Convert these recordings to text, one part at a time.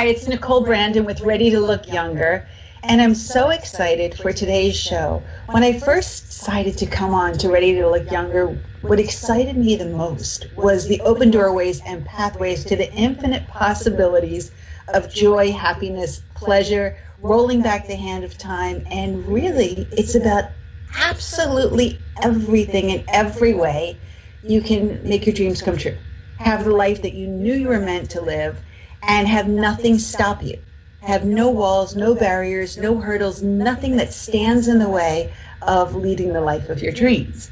Hi, it's Nicole Brandon with Ready to Look Younger, and I'm so excited for today's show. When I first decided to come on to Ready to Look Younger, what excited me the most was the open doorways and pathways to the infinite possibilities of joy, happiness, pleasure, rolling back the hand of time, and really, it's about absolutely everything in every way you can make your dreams come true. Have the life that you knew you were meant to live, and have nothing stop you. Have no walls, no barriers, no hurdles, nothing that stands in the way of leading the life of your dreams.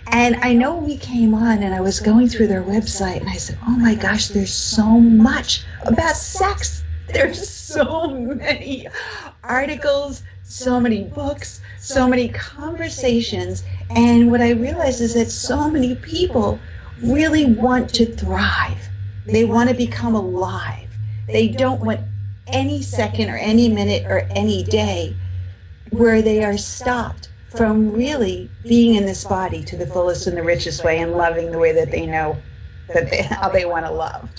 And I know we came on and I was going through their website and I said, oh my gosh, there's so much about sex. There's so many articles, so many books, so many conversations. And what I realized is that so many people really want to thrive. They want to become alive. They don't want any second or any minute or any day where they are stopped from really being in this body to the fullest and the richest way and loving the way that they know how they want to love.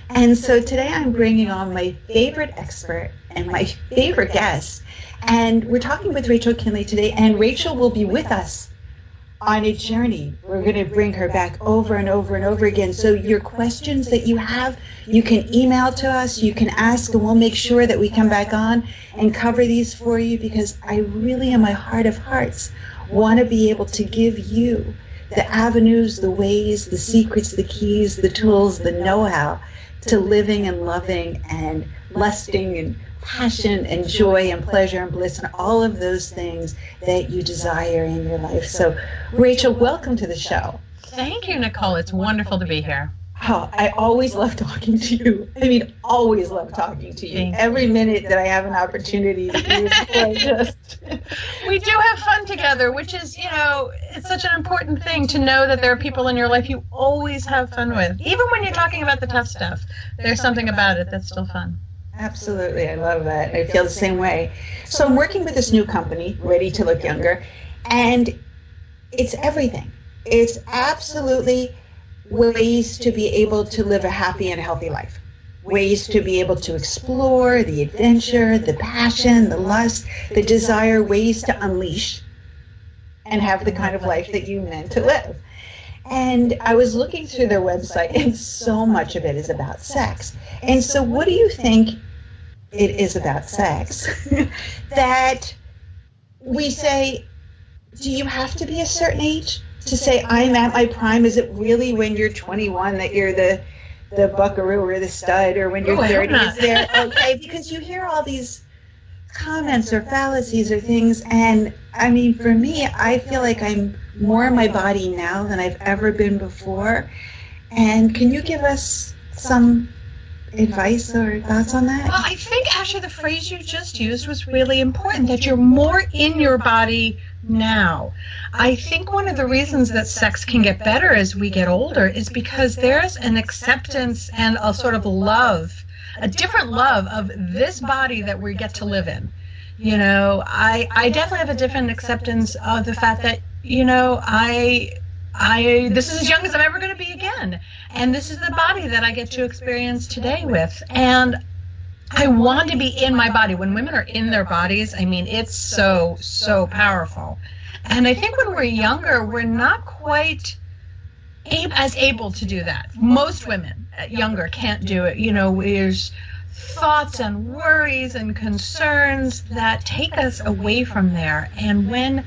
And so today I'm bringing on my favorite expert and my favorite guest. And we're talking with Rachel Kenley today, and Rachel will be with us on a journey. We're going to bring her back over and over and over again. So your questions that you have, you can email to us, you can ask, and we'll make sure that we come back on and cover these for you, because I really, in my heart of hearts, want to be able to give you the avenues, the ways, the secrets, the keys, the tools, the know-how to living and loving and lusting and passion and joy and pleasure and bliss and all of those things that you desire in your life. So, Rachel, welcome to the show. Thank you, Nicole. It's wonderful to be here. Oh, I always love talking to you. I mean, always love talking to you. Every minute that I have an opportunity to do it, we do have fun together, which is, it's such an important thing to know that there are people in your life you always have fun with. Even when you're talking about the tough stuff, there's something about it that's still fun. Absolutely. I love that. I feel the same way. So I'm working with this new company, Ready to Look Younger, and it's everything. It's absolutely ways to be able to live a happy and healthy life. Ways to be able to explore the adventure, the passion, the lust, the desire, ways to unleash and have the kind of life that you meant to live. And I was looking through their website, and so much of it is about sex. And so what do you think it is about sex that we say, do you have to be a certain age to say I'm at my prime? Is it really when you're 21 that you're the buckaroo or the stud, or when you're 30 is there? Okay, because you hear all these comments or fallacies or things, and I mean, for me, I feel like I'm more in my body now than I've ever been before. And can you give us some advice or thoughts on that? Well, I think actually the phrase you just used was really important, that you're more in your body now. I think one of the reasons that sex can get better as we get older is because there's an acceptance and a sort of love, a different love of this body that we get to live in. I definitely have a different acceptance of the fact that, this is as young as I'm ever going to be again. And this is the body that I get to experience today with. And I want to be in my body. When women are in their bodies, I mean, it's so, so powerful. And I think when we're younger, we're not quite as able to do that. Most women younger can't do it. There's thoughts and worries and concerns that take us away from there. And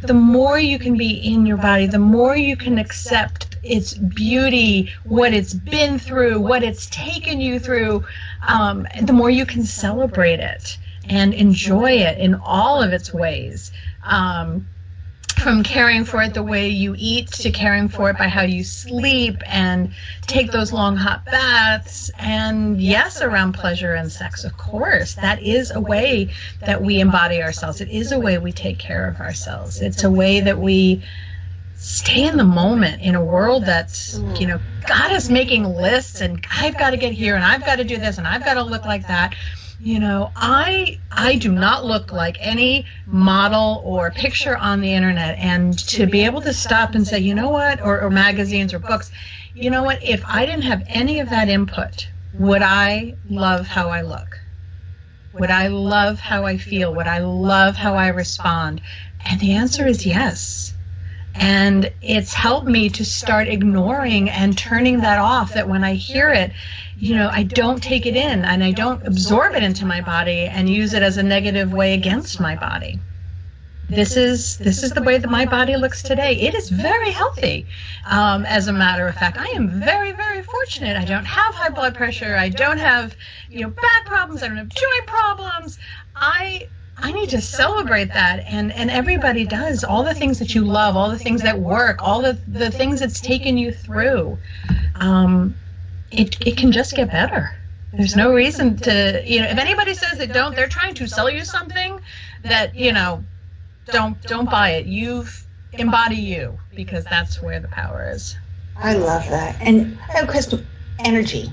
the more you can be in your body, the more you can accept its beauty, what it's been through, what it's taken you through, the more you can celebrate it and enjoy it in all of its ways. From caring for it the way you eat to caring for it by how you sleep and take those long hot baths. And yes, around pleasure and sex, of course, that is a way that we embody ourselves. It is a way we take care of ourselves. It's a way that we stay in the moment in a world that's, got us making lists and I've got to get here and I've got to do this and I've got to look like that. I do not look like any model or picture on the internet, and to be able to stop and say, you know what, or magazines or books, you know what, if I didn't have any of that input would I love how I look? Would I love how I feel? Would I love how I respond? And the answer is yes. And it's helped me to start ignoring and turning that off, that when I hear it, I don't take it in and I don't absorb it into my body and use it as a negative way against my body. This is the way that my body looks today. It is very healthy. As a matter of fact, I am very, very fortunate. I don't have high blood pressure. I don't have, back problems. I don't have joint problems. I need to celebrate that, and everybody does. All the things that you love, all the things that work, all the things it's taken you through. It can just get better. There's no reason to, if anybody says they don't, they're trying to sell you something that, don't buy it. Embody you, because that's where the power is. I love that. And I have a question, energy.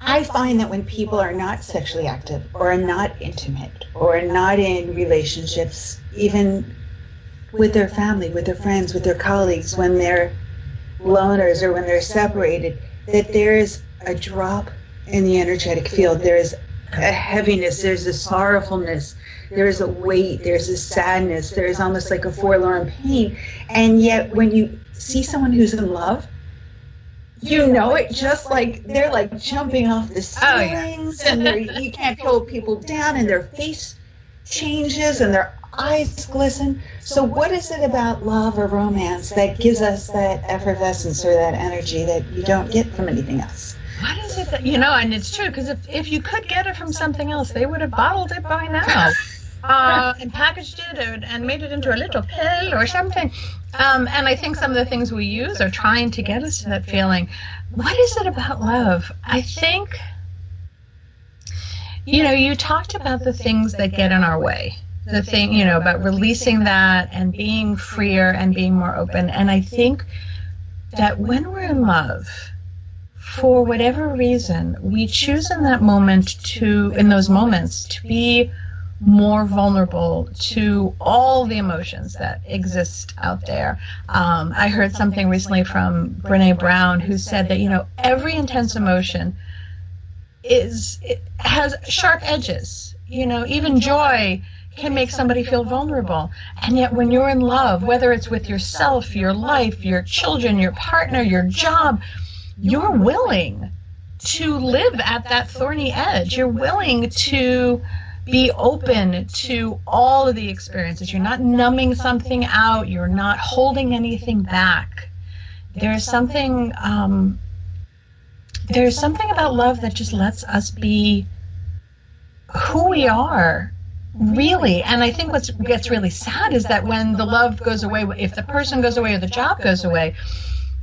I find that when people are not sexually active or are not intimate or are not in relationships, even with their family, with their friends, with their colleagues, when they're loners or when they're separated, that there's a drop in the energetic field. There's a heaviness, there's a sorrowfulness, there's a weight, there's a sadness, there's almost like a forlorn pain. And yet when you see someone who's in love, it just like they're like jumping off the ceilings, and you can't hold people down, and their face changes and their eyes glisten. So what is it about love or romance that gives us that effervescence or that energy that you don't get from anything else? What is it that, and it's true, because if you could get it from something else, they would have bottled it by now. And packaged it and made it into a little pill or something. And I think some of the things we use are trying to get us to that feeling. What is it about love? I think, you talked about the things that get in our way. The thing, about releasing that and being freer and being more open. And I think that when we're in love, for whatever reason, we choose in those moments to be more vulnerable to all the emotions that exist out there. I heard something recently from Brene Brown, who said that, every intense emotion has sharp edges. Even joy can make somebody feel vulnerable. And yet when you're in love, whether it's with yourself, your life, your children, your partner, your job, you're willing to live at that thorny edge. You're willing to be open to all of the experiences. You're not numbing something out. You're not holding anything back. There's something about love that just lets us be who we are, really. And I think what gets really sad is that when the love goes away, if the person goes away or the job goes away,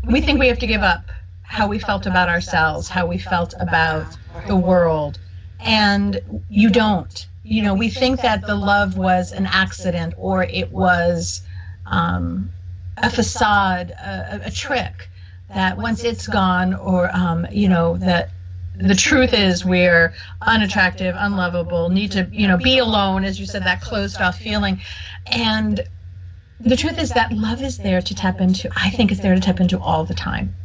we think we have to give up how we felt about ourselves, how we felt about the world. And you don't. We think that the love was an accident, or it was a facade, a trick, that once it's gone, or, that the truth is we're unattractive, unlovable, need to, be alone, as you said, that closed off feeling. And the truth is that love is there to tap into. I think it's there to tap into all the time.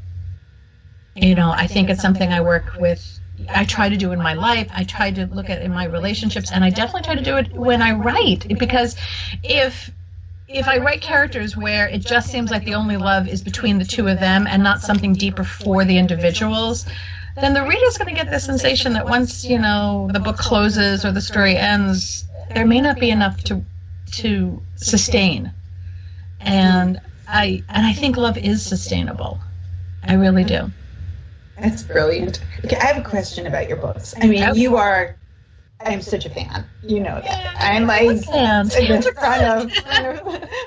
I think it's something I work with. I try to do in my life. I try to look at in my relationships, and I definitely try to do it when I write, because if I write characters where it just seems like the only love is between the two of them and not something deeper for the individuals, then the reader's going to get the sensation that once, the book closes or the story ends, there may not be enough to sustain. And I think love is sustainable. I really do. That's brilliant. Okay, I have a question about your books. I mean, I'm such a fan. You know that. I'm like at the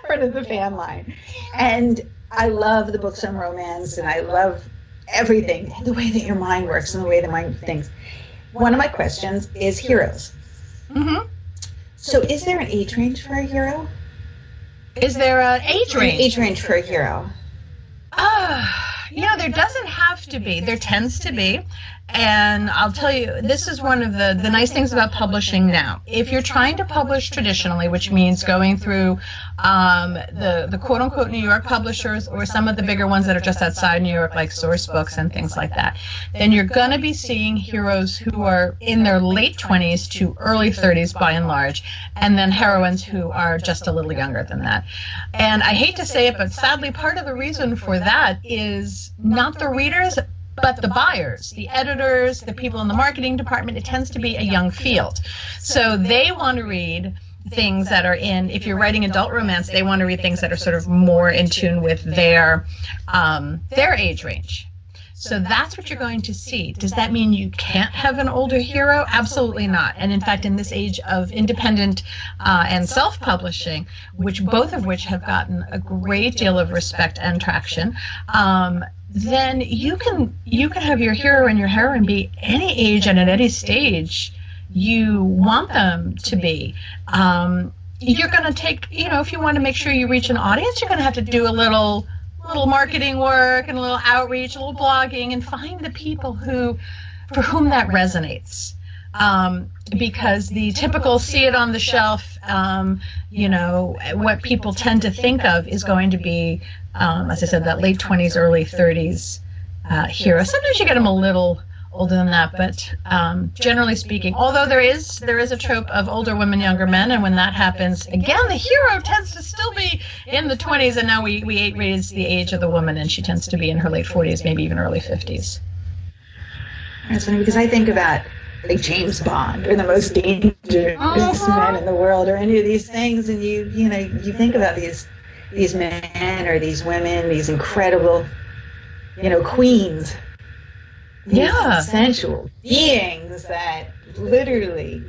front of the fan line. And I love the books on romance, and I love everything, the way that your mind works and the way the mind thinks. One of my questions is heroes. Mm-hmm. So is there an age range for a hero? Is there an age range? Age range for a hero. There doesn't have to be. There tends to be. And I'll tell you, this is one of the nice things about publishing now. If you're trying to publish traditionally, which means going through the quote-unquote New York publishers or some of the bigger ones that are just outside New York, like Source Books and things like that, then you're going to be seeing heroes who are in their late 20s to early 30s by and large, and then heroines who are just a little younger than that. And I hate to say it, but sadly, part of the reason for that is not the readers, but the buyers, the editors, the people in the marketing department. It tends to be a young field. So they want to read things that are if you're writing adult romance, they want to read things that are sort of more in tune with their age range. So that's what you're going to see. Does that mean you can't have an older hero? Absolutely not. And in fact, in this age of independent and self-publishing, both of which have gotten a great deal of respect and traction, then you can have your hero and your heroine be any age and at any stage you want them to be. You're going to take, if you want to make sure you reach an audience, you're going to have to do a little marketing work and a little outreach, a little blogging, and find the people for whom that resonates. Because the typical see it on the shelf, what people tend to think of is going to be, as I said, that late 20s, early 30s hero. Sometimes you get them a little older than that, but generally speaking, although there is a trope of older women, younger men, and when that happens, again, the hero tends to still be in the 20s, and now we raise the age of the woman, and she tends to be in her late 40s, maybe even early 50s. That's funny, because I think about like James Bond or the most dangerous men in the world or any of these things, and you think about these men or these women, these incredible queens, these sensual beings that literally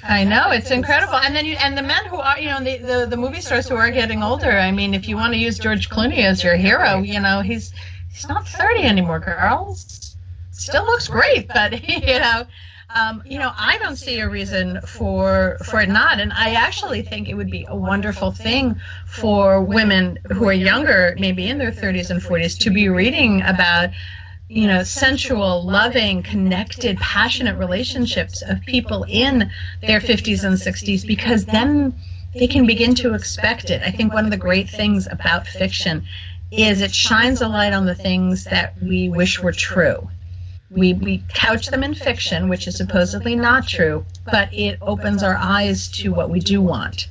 I know, it's incredible. And then the men who are the movie stars who are getting older. I mean, if you want to use George Clooney as your hero, he's not 30 anymore, girls. Still looks great, but I don't see a reason for it not. And I actually think it would be a wonderful thing for women who are younger, maybe in their 30s and 40s, to be reading about, sensual, loving, connected, passionate relationships of people in their 50s and 60s, because then they can begin to expect it. I think one of the great things about fiction is it shines a light on the things that we wish were true. We couch them in fiction, which is supposedly not true, but it opens our eyes to what we do want.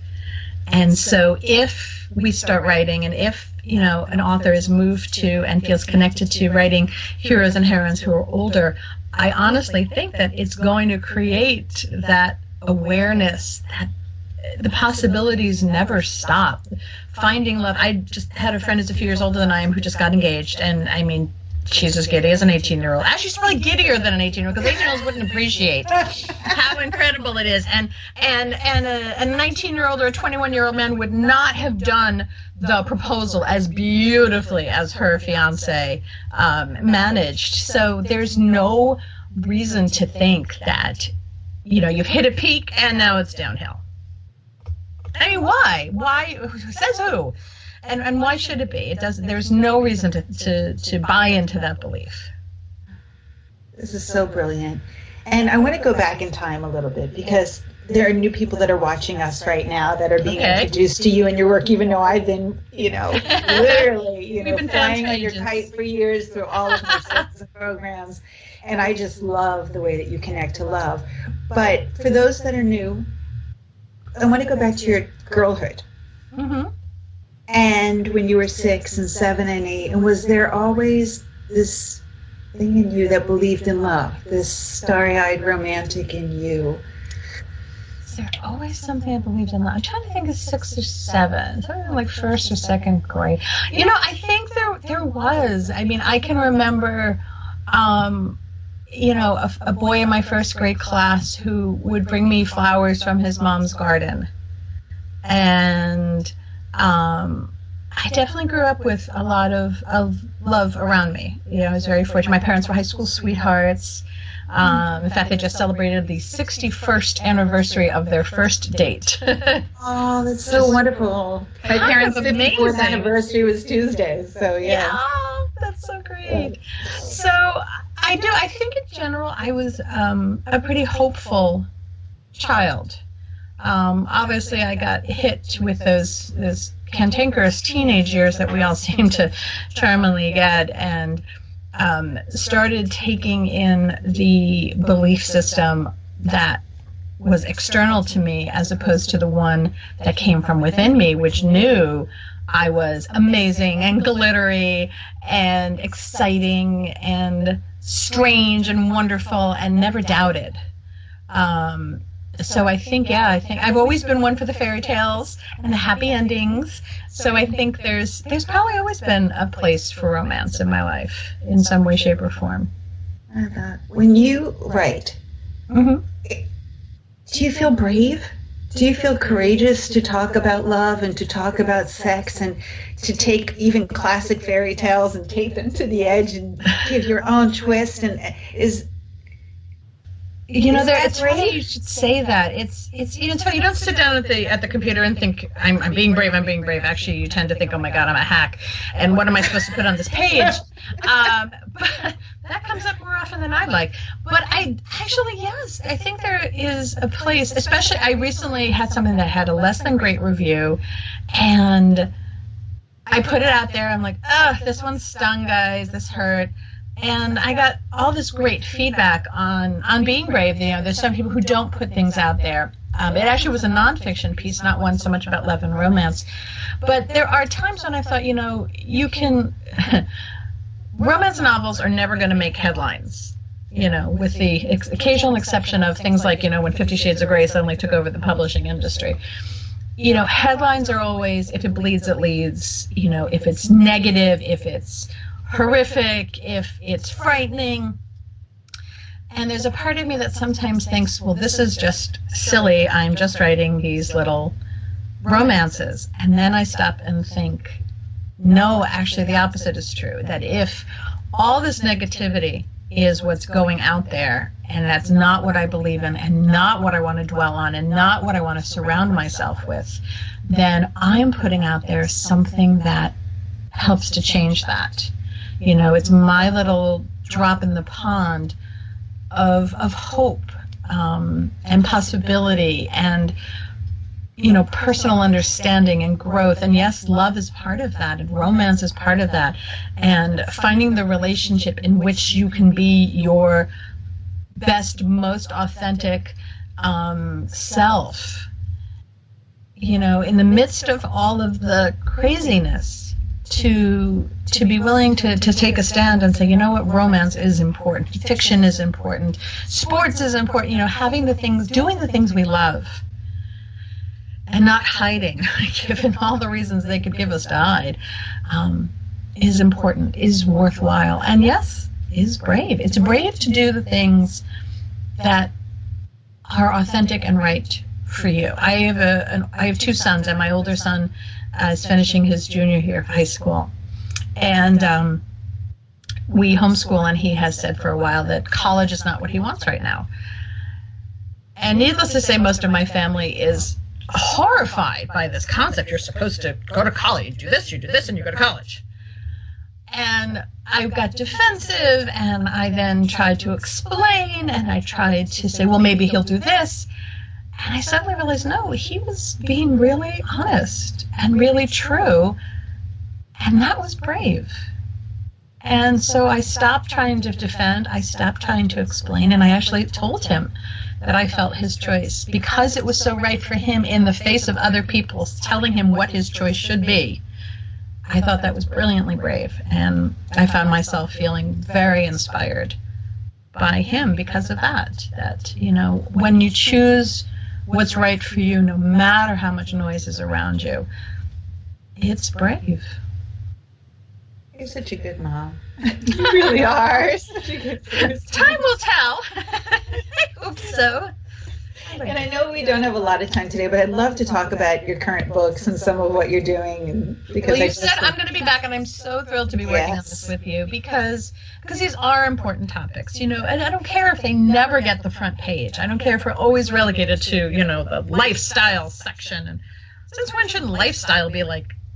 And so if we start writing, and if an author is moved to and feels connected to writing heroes and heroines who are older, I honestly think that it's going to create that awareness that the possibilities never stop. Finding love. I just had a friend who's a few years older than I am who just got engaged, and I mean, she's as giddy as an 18-year-old. Actually, she's probably giddier than an 18-year-old, because 18-year-olds wouldn't appreciate how incredible it is. And a 19-year-old or a 21-year-old man would not have done the proposal as beautifully as her fiancé managed. So there's no reason to think that, you've hit a peak and now it's downhill. I mean, why? Why? Says who? And why should it be? It doesn't. There's no reason to buy into that belief. This is so brilliant. And I want to go back in time a little bit, because there are new people that are watching us right now that are being introduced to you and your work, even though I've been, literally, flying on your kite for years through all of my sets and programs. And I just love the way that you connect to love. But for those that are new, I want to go back to your girlhood. Mm-hmm. And when you were 6 and 7 and 8, and was there always this thing in you that believed in love, this starry-eyed romantic in you? Is there always something I believed in love? I'm trying to think of 6 or 7, something like first or second grade. I think there was. I mean, I can remember, a boy in my first grade class who would bring me flowers from his mom's garden. And I definitely grew up with a lot of love around me. I was very fortunate. My parents were high school sweethearts. In fact, they just celebrated the 61st anniversary of their first date. Oh, that's so wonderful. My parents' 54th anniversary was Tuesday, so yeah. Yeah, That's so great. So I think in general, I was a pretty hopeful child. Obviously, I got hit with those cantankerous teenage years that we all seem to charmingly get, and started taking in the belief system that was external to me as opposed to the one that came from within me, which knew I was amazing and glittery and exciting and strange and wonderful and never doubted. So I think I've always been one for the fairy tales and the happy endings. So I think there's probably always been a place for romance in my life in some way, shape, or form. When you write, Mm-hmm. do you feel brave? Do you feel courageous to talk about love and to talk about sex and to take even classic fairy tales and take them to the edge and give your own twist? And it's funny you should say that. It's funny. You don't sit down at the computer and think I'm being brave. I'm being brave. Actually, you tend to think, oh my God, I'm a hack, and what am I supposed to put on this page? But that comes up more often than I'd like. But yes, I think there is a place. Especially, I recently had something that had a less than great review, and I put it out there. I'm like, this one stung, guys. This hurt. And I got all this great feedback on being brave. There's some people who don't put things out there. It actually was a nonfiction piece, not one so much about love and romance. But there are times when I thought, you can... romance novels are never going to make headlines, with the occasional exception of things like, when 50 Shades of Grey suddenly took over the publishing industry. Headlines are always, if it bleeds, it leads. If it's negative, if it's horrific, if it's frightening. And there's a part of me that sometimes thinks, well, this is just silly. I'm just writing these little romances. And then I stop and think, no, actually the opposite is true. That if all this negativity is what's going out there, and that's not what I believe in, and not what I want to dwell on, and not what I want to surround myself with, then I'm putting out there something that helps to change that. It's my little drop in the pond of hope and possibility and, personal understanding and growth. And yes, love is part of that, and romance is part of that. And finding the relationship in which you can be your best, most authentic self, in the midst of all of the craziness. To be willing to take a stand and say, romance is important, fiction is important, sports is important, having doing the things we love and not hiding, given all the reasons they could give us to hide, is important, is worthwhile, and yes, is brave. It's brave to do the things that are authentic and right for you. I have two sons, and my older son is finishing his junior year of high school, and we homeschool, and he has said for a while that college is not what he wants right now. And needless to say, most of my family is horrified by this concept. You're supposed to go to college, you do this, and you go to college. And I got defensive, and I then tried to explain, and I tried to say, well, maybe he'll do this. And I suddenly realized, no, he was being really honest and really true, and that was brave. And so I stopped trying to defend, I stopped trying to explain, and I actually told him that I felt his choice, because it was so right for him in the face of other people telling him what his choice should be. I thought that was brilliantly brave, and I found myself feeling very inspired by him because of that, when you choose what's right for you, no matter how much noise is around you, it's brave. You're such a good mom. You really are such a good person. Time will tell. I hope so. And I know we don't have a lot of time today, but I'd love to talk about your current books and some of what you're doing. And because you said I'm going to be back, and I'm so thrilled to be working on this with you, because these are important topics, and I don't care if they never get the front page. I don't care if we're always relegated to, the lifestyle section. And since when should lifestyle be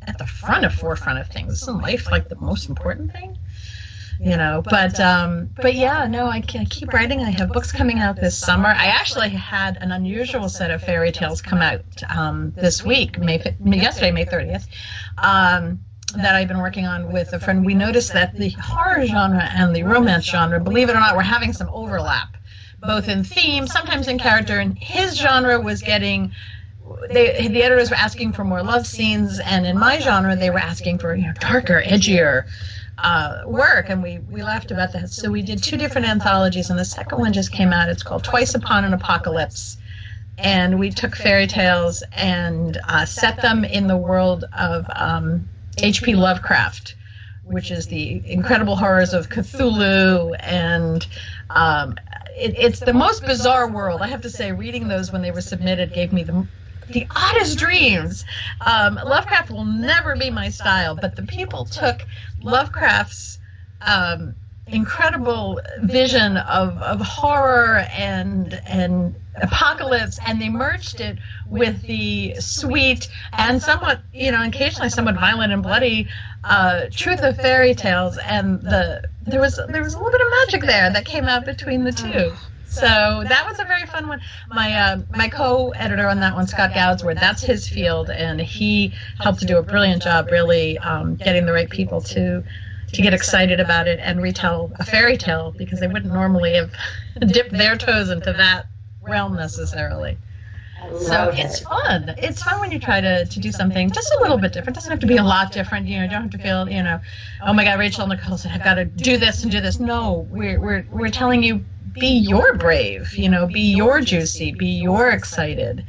at the forefront of things? Isn't life the most important thing? But yeah, no, I keep writing. I have books coming out this summer. I actually had an unusual set of fairy tales come out this week, yesterday, May 30th, that I've been working on with a friend. We noticed that the horror genre and the romance genre, believe it or not, were having some overlap, both in theme, sometimes in character, and his genre was getting... the editors were asking for more love scenes, and in my genre, they were asking for darker, edgier work, and we laughed about that. So we did 2 different anthologies, and the second one just came out. It's called Twice Upon an Apocalypse, and we took fairy tales and set them in the world of H.P. Lovecraft, which is the incredible horrors of Cthulhu, and it's the most bizarre world. I have to say, reading those when they were submitted gave me the oddest dreams. Lovecraft will never be my style, but the people took Lovecraft's incredible vision of horror and apocalypse, and they merged it with the sweet and somewhat, occasionally somewhat violent and bloody truth of fairy tales, and there was a little bit of magic there that came out between the two. So that was a very fun one. My co-editor on that one, Scott Goudsworth, that's his field, and he helped to do a brilliant job really getting the right people to get excited about it and retell a fairy tale, because they wouldn't normally have dipped their toes into that realm necessarily. So it's fun. It's fun when you try to do something just a little bit different. It doesn't have to be a lot different. You don't have to feel, oh my God, Rachel Nicole said I've got to do this and do this. No, we're telling you, be your brave, be your juicy, be your excited.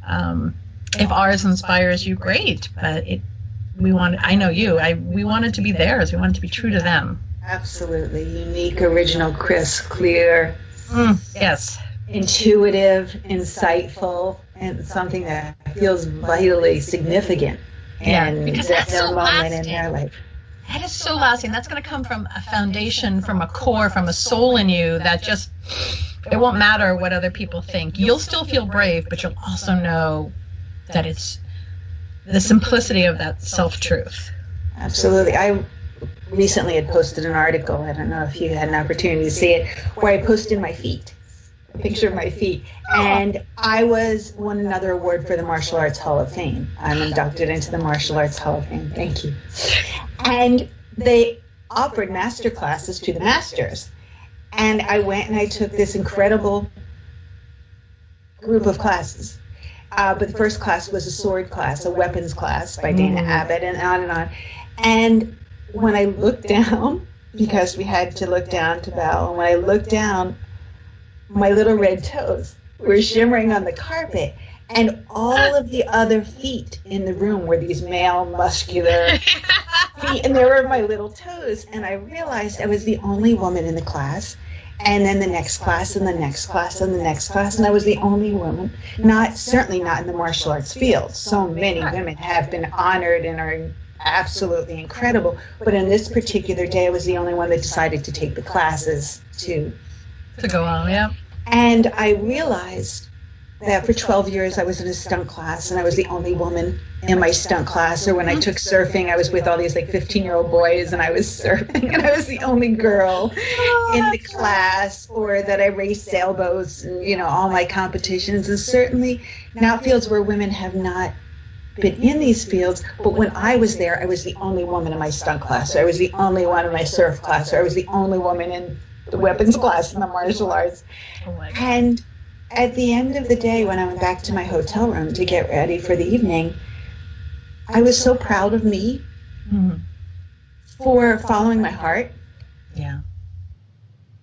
If ours inspires you, great. But we want it to be theirs. We want it to be true to them. Absolutely. Unique, original, crisp, clear. Yes. Intuitive, insightful, and something that feels vitally significant. And because that's so moment lasting. in their life. That is so lasting. That's going to come from a foundation, from a core, from a soul in you that just, it won't matter what other people think. You'll still feel brave, but you'll also know that it's the simplicity of that self-truth. Absolutely. I recently had posted an article, I don't know if you had an opportunity to see it, where I posted my feet, a picture of my feet. And I won another award for the Martial Arts Hall of Fame. I'm inducted into the Martial Arts Hall of Fame. Thank you. And they offered master classes to the masters. And I went and I took this incredible group of classes. But the first class was a sword class, a weapons class by Dana Abbott, and on and on. And when I looked down, because we had to look down to bow, and when I looked down, my little red toes were shimmering on the carpet. And all of the other feet in the room were these male, muscular feet, and there were my little toes. And I realized I was the only woman in the class. And then the next class, and the next class, and the next class, and I was the only woman, certainly not in the martial arts field. So many women have been honored and are absolutely incredible. But in this particular day, I was the only one that decided to take the classes to go on, yeah. And I realized that for 12 years I was in a stunt class, and I was the only woman in my stunt class. Or when I took surfing, I was with all these 15-year-old boys, and I was surfing, and I was the only girl in the class. Or that I raced sailboats and all my competitions. And certainly now fields where women have not been in these fields, but when I was there, I was the only woman in my stunt class, or I was the only one in my surf class, or I was the only woman in the weapons class in the martial arts. And at the end of the day, when I went back to my hotel room to get ready for the evening, I was so proud of me for following my heart. Yeah.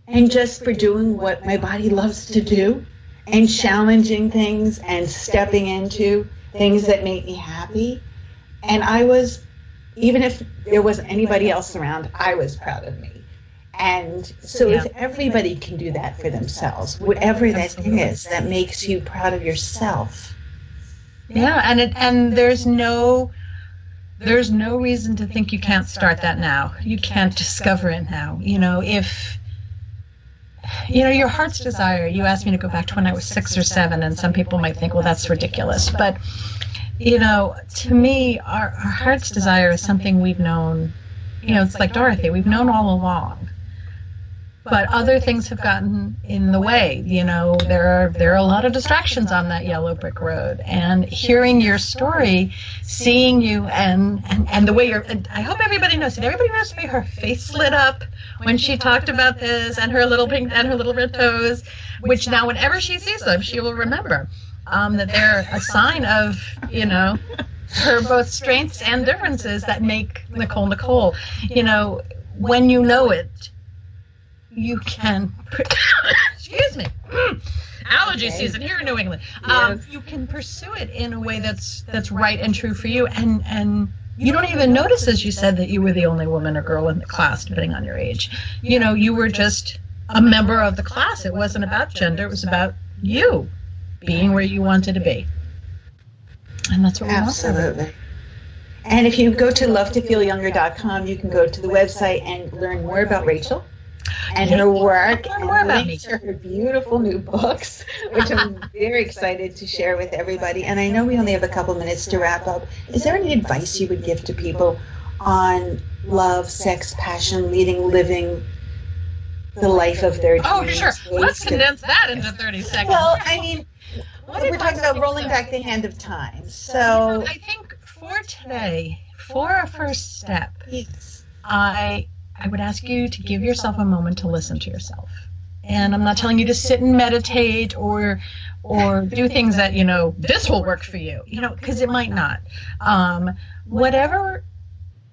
And just for doing what my body loves to do, and challenging things and stepping into things that make me happy. And I was, even if there wasn't anybody else around, I was proud of me. And so if everybody can do that for themselves, whatever that thing is that makes you proud of yourself. Yeah, and there's no reason to think you can't start that now. You can't discover it now. If your heart's desire, you asked me to go back to when I was 6 or 7, and some people might think, well, that's ridiculous. But, to me, our heart's desire is something we've known, it's like Dorothy, we've known all along. but other things have gotten in the way. You know, there are a lot of distractions on that yellow brick road. And hearing your story, seeing you, and the way you're, and I hope everybody knows it. Everybody knows the way her face lit up when she talked about this, and her little pink and her little red toes, which now whenever she sees them, she will remember that they're a sign of, you know, her both strengths and differences that make Nicole Nicole. You know, when you know it, you can, excuse me, allergy season here in New England. Yes. You can pursue it in a way that's right and true for you, and you don't even notice, as you said, that you were the only woman or girl in the class, depending on your age. You know, you were just a member of the class. It wasn't about gender. It was about you being where you wanted to be, and that's what we want. Absolutely. And if you go to lovetofeelyounger.com, you can go to the website and learn more about Rachel and her work, and links to her beautiful new books, which I'm very excited to share with everybody. And I know we only have a couple minutes to wrap up. Is there any advice you would give to people on love, sex, passion, living the life of their dreams? Oh, sure. Let's condense that into 30 seconds. Well, I mean, we're talking about rolling back the hand of time. So I think for today, for a first step, yes. I would ask you to give yourself a moment to listen to yourself. And I'm not telling you to sit and meditate or do things that, you know, this will work for you, you know, because it might not. Whatever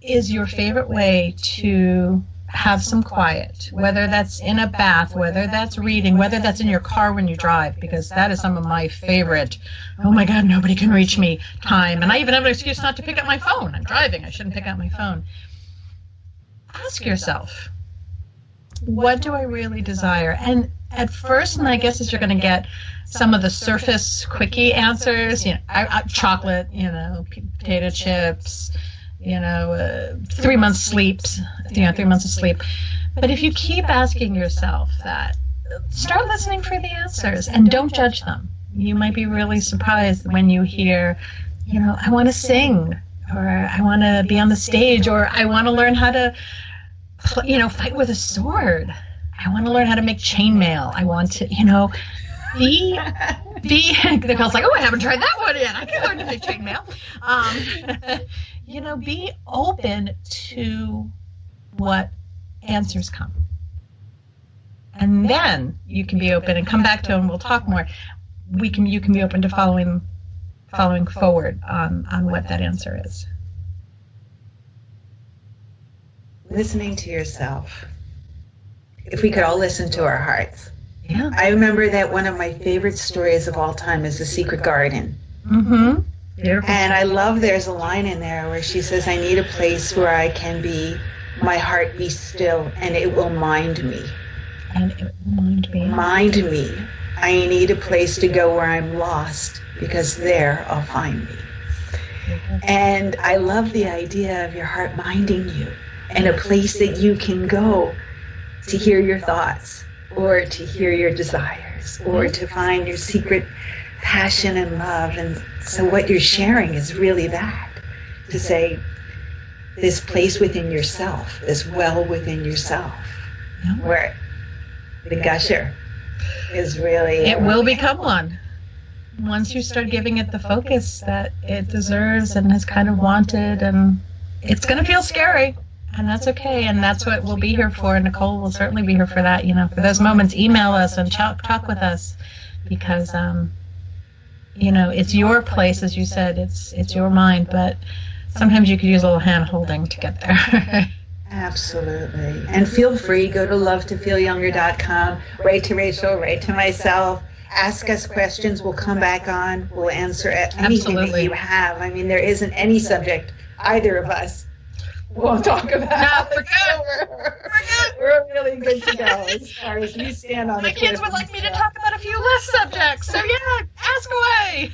is your favorite way to have some quiet, whether that's in a bath, whether that's reading, whether that's in your car when you drive, because that is some of my favorite, oh my God, nobody can reach me time. And I even have an excuse not to pick up my phone. I'm driving. I shouldn't pick up my phone. Ask yourself, what do I really desire? And at first, and I guess as you're going to get some of the surface quickie answers, you know, chocolate, you know, potato chips, you know, 3 months sleep, you know, 3 months of sleep. But if you keep asking yourself that, start listening for the answers and don't judge them. You might be really surprised when you hear, you know, I want to sing, or I want to be on the stage, or I want to learn how to, you know, fight with a sword. I want to learn how to make chainmail. I want to, you know, be. Nicole's like, oh, I haven't tried that one yet. I can learn to make chainmail. You know, be open to what answers come, and then you can be open and come back to, and we'll talk more. You can be open to following forward on what that answer is. Listening to yourself. If we could all listen to our hearts. Yeah. I remember that one of my favorite stories of all time is The Secret Garden. Mm-hmm. Beautiful. And I love there's a line in there where she says, I need a place where I can be, my heart be still, and it will mind me. And it will mind me. Mind me. I need a place to go where I'm lost, because there I'll find me. And I love the idea of your heart minding you, and a place that you can go to hear your thoughts, or to hear your desires, or to find your secret passion and love. And so what you're sharing is really that, to say this place within yourself, this well within yourself, where the gusher is really... It will become one. Once you start giving it the focus that it deserves and has kind of wanted, and it's going to feel scary. And that's okay, and that's what we'll be here for. Nicole will certainly be here for that, you know, for those moments. Email us and talk with us, because, you know, it's your place, as you said, it's your mind, but sometimes you could use a little hand-holding to get there. Absolutely. And feel free, go to lovetofeelyounger.com, write to Rachel, write to myself, ask us questions, we'll come back on, we'll answer anything that you have. I mean, there isn't any subject either of us won't talk about. No, we're really good to go as far as we stand on the cliff. My kids would like me to talk about a few less subjects, so yeah, ask away.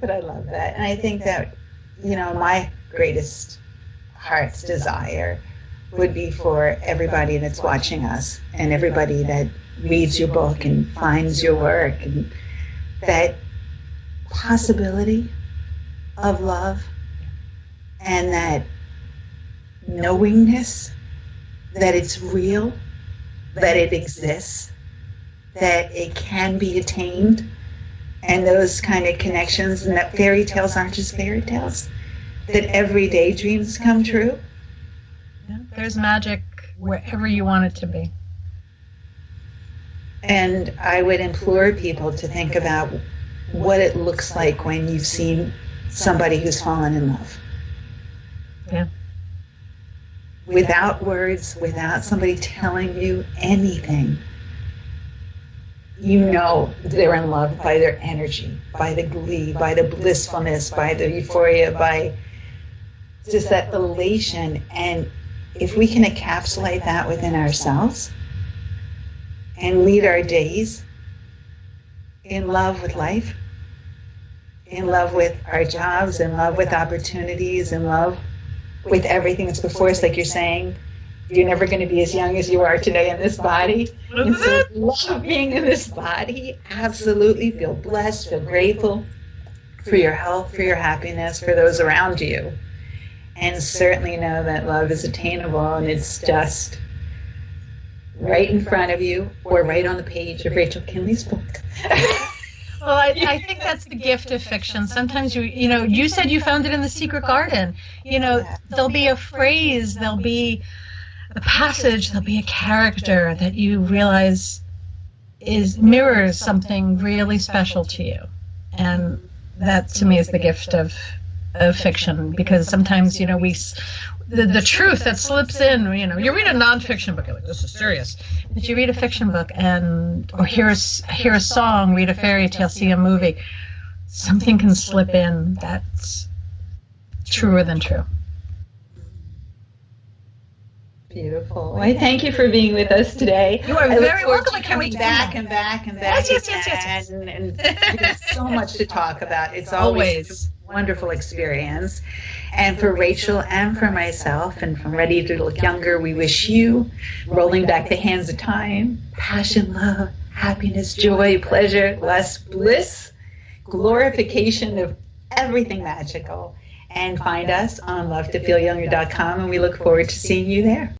But I love that. And I think that, you know, my greatest heart's desire would be for everybody that's watching us and everybody that reads your book and finds your work, and that possibility of love and that knowingness that it's real that it exists, that it can be attained, and those kind of connections, and that fairy tales aren't just fairy tales, that everyday dreams come true. Yeah, there's magic wherever you want it to be. And I would implore people to think about what it looks like when you've seen somebody who's fallen in love. Yeah. Without words, without somebody telling you anything, you know they're in love by their energy, by the glee, by the blissfulness, by the euphoria, by just that elation. And if we can encapsulate that within ourselves and lead our days in love with life, in love with our jobs, in love with opportunities, in love with everything that's before us, like you're saying, you're never going to be as young as you are today in this body. And so love being in this body. Absolutely feel blessed, feel grateful for your health, for your happiness, for those around you. And certainly know that love is attainable, and it's just right in front of you or right on the page of Rachel Kenley's book. Well, I think that's the gift of fiction. Sometimes you said you found it in The Secret Garden. There'll be a phrase, there'll be a passage, there'll be a character that you realize mirrors something really special to you. And that to me is the gift of fiction, because sometimes, the truth that slips in, you read a nonfiction book, you're like, this is serious. But you read a fiction book or hear a song, read a fairy tale, see a movie, something can slip in that's truer than true. Beautiful. Well, I thank you for being with us today. You are very welcome. I Coming back and back and back. Yes. And there's so much to talk about. It's always a wonderful experience. And for Rachel and for myself and from Ready to Look Younger, we wish you, rolling back the hands of time, passion, love, happiness, joy, pleasure, lust, bliss, glorification of everything magical. And find us on lovetofeelyounger.com, and we look forward to seeing you there.